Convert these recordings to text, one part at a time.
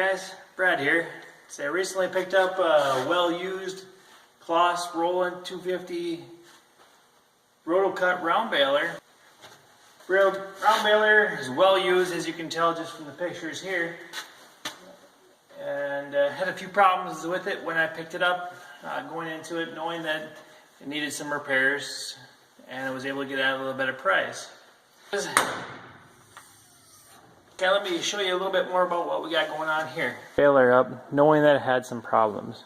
guys, Brad here. So I recently picked up a well-used Claas Rollant 250 Roto Cut round baler. Round baler is well used, as you can tell just from the pictures here. And had a few problems with it when I picked it up, going into it knowing that it needed some repairs, and I was able to get it at a little better price. Okay, let me show you a little bit more about what we got going on here. Baler up, knowing that it had some problems.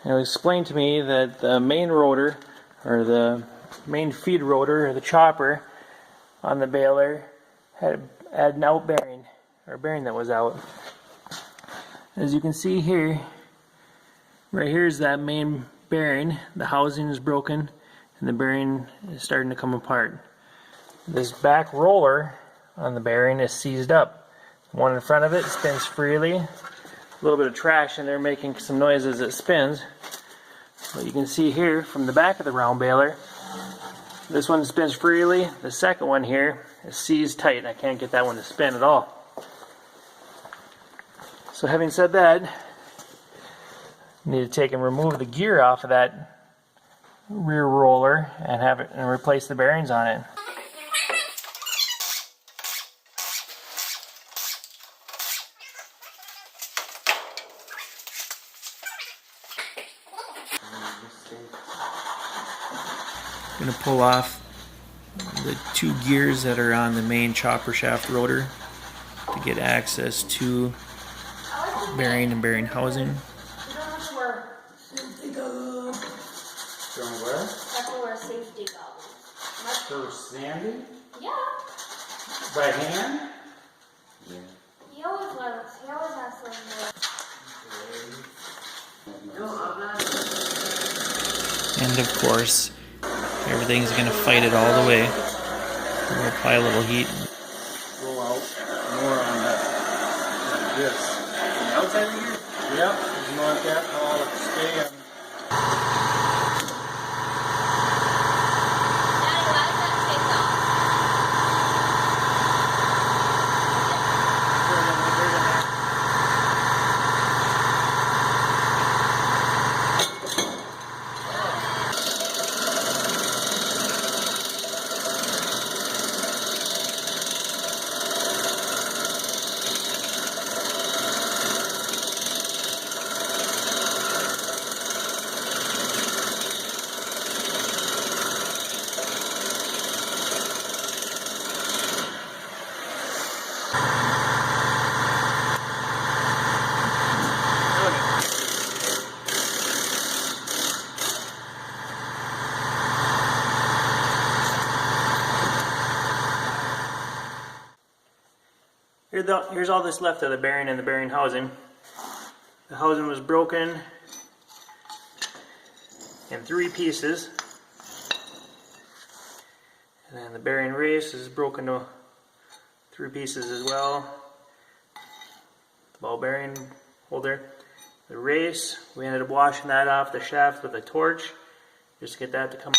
And it was explained to me that the main rotor, or the main feed rotor, or the chopper on the baler had an out bearing, or bearing that was out. As you can see here, right here is that main bearing. The housing is broken and the bearing is starting to come apart. This back roller on the bearing is seized up. The one in front of it spins freely. A little bit of trash in there making some noise as it spins. But you can see here from the back of the round baler, this one spins freely. The second one here is seized tight. I can't get that one to spin at all. So having said that, you need to take and remove the gear off of that rear roller and have it and replace the bearings on it. I'm going to pull off the two gears that are on the main chopper shaft rotor to get access to bearing and bearing housing. Safety goggles. For sanding? Yeah. By hand? Yeah. He always has some. And of course, everything's going to fight it all the way. We'll apply a little heat. Roll out more on that, like this. The outside of here? Yep. You want that all to stay on. Here's all that's left of the bearing and the bearing housing. The housing was broken in 3 pieces. And then the bearing race is broken to 3 pieces as well. The ball bearing holder. The race, we ended up washing that off the shaft with a torch just to get that to come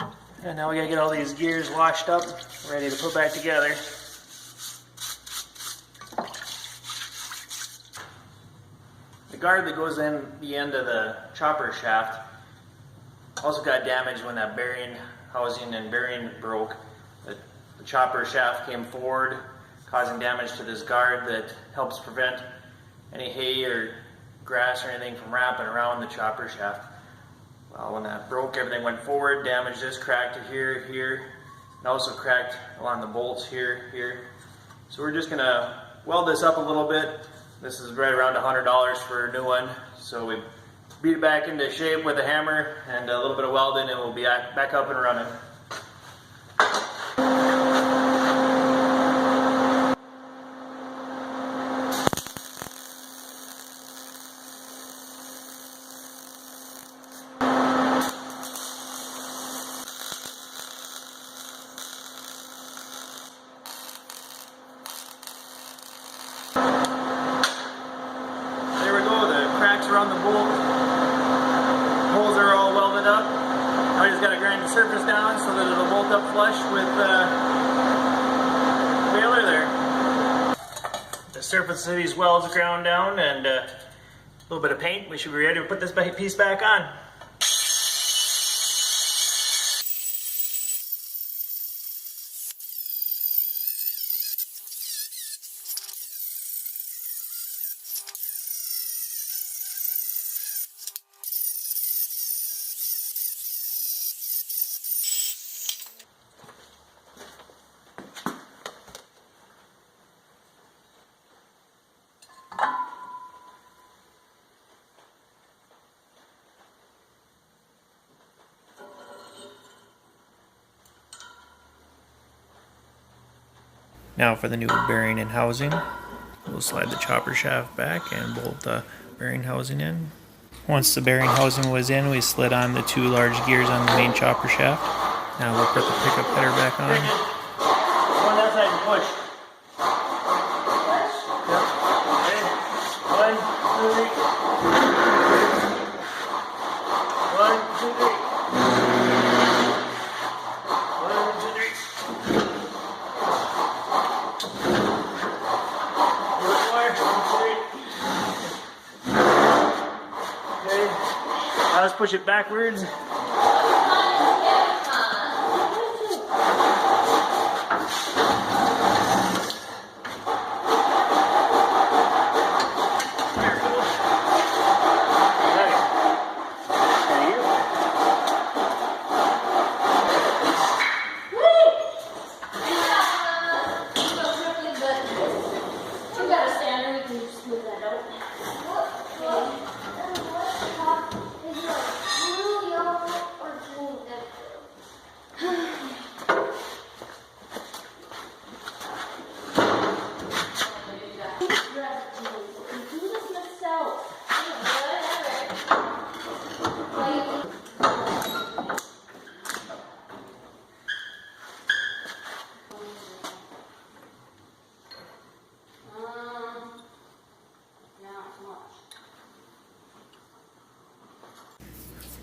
off. And now we gotta get all these gears washed up, ready to put back together. The guard that goes in the end of the chopper shaft also got damaged when that bearing housing and bearing broke. The chopper shaft came forward, causing damage to this guard that helps prevent any hay or grass or anything from wrapping around the chopper shaft. Well, when that broke, everything went forward, damaged this, cracked it here, and also cracked along the bolts here. So we're just gonna weld this up a little bit. This is right around $100 for a new one. So we beat it back into shape with a hammer and a little bit of welding, and we'll be back up and running. Around the bolt. Holes are all welded up. Now I just got to grind the surface down so that it'll bolt up flush with the baler there. surface of these welds ground down and a little bit of paint, we should be ready to put this piece back on. Now for the new bearing and housing. We'll slide the chopper shaft back and bolt the bearing housing in. Once the bearing housing was in, we slid on the 2 large gears on the main chopper shaft. Now we'll put the pickup header back on. Push. Go on that side and push. Push. Yep. Okay. 1, 2, 3. 1, 2, 3. 1, 2, 3. Okay, now let's push it backwards.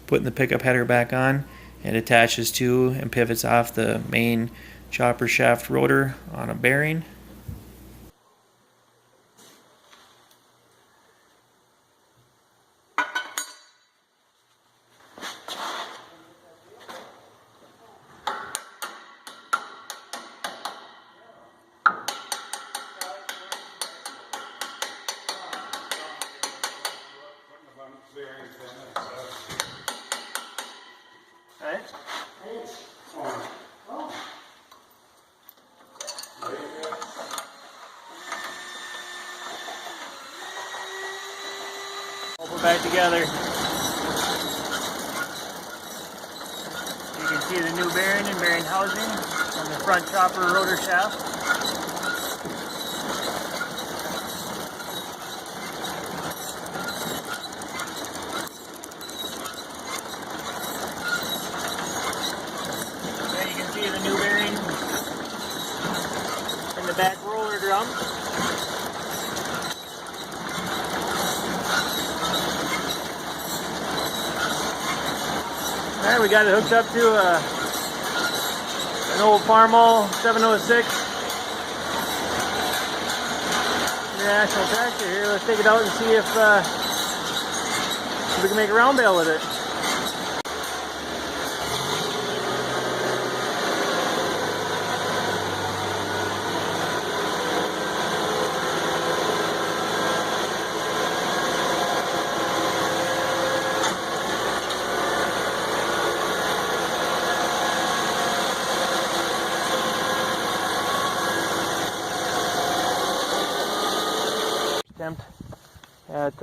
Putting the pickup header back on, it attaches to and pivots off the main chopper shaft rotor on a bearing. Alright. Pull it back together. You can see the new bearing and bearing housing on the front chopper rotor shaft. There you can see the new bearing in the back roller drum. Alright, we got it hooked up to an old Farmall 706 International tractor here. Let's take it out and see if we can make a round bale with it. Attempt at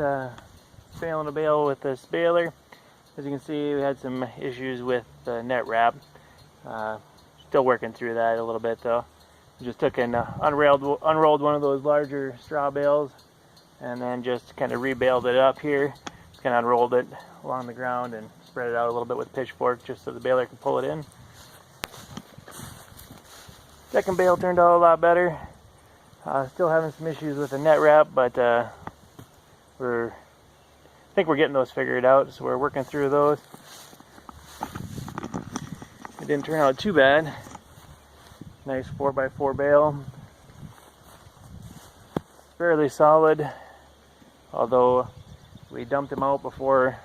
baling a bale with this baler. As you can see, we had some issues with the net wrap. Still working through that a little bit though. We just took and unrolled one of those larger straw bales and then just kind of rebaled it up here. Just kind of unrolled it along the ground and spread it out a little bit with a pitchfork just so the baler can pull it in. Second bale turned out a lot better. Still having some issues with the net wrap, but I think we're getting those figured out, so we're working through those. It didn't turn out too bad. Nice 4x4 bale. fairly solid, although we dumped them out before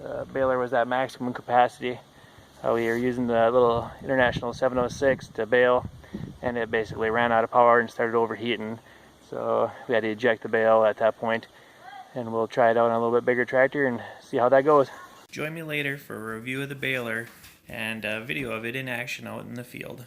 the baler was at maximum capacity. We were using the little International 706 to bale, and it basically ran out of power and started overheating. So we had to eject the bale at that point, and we'll try it out on a little bit bigger tractor and see how that goes. Join me later for a review of the baler and a video of it in action out in the field.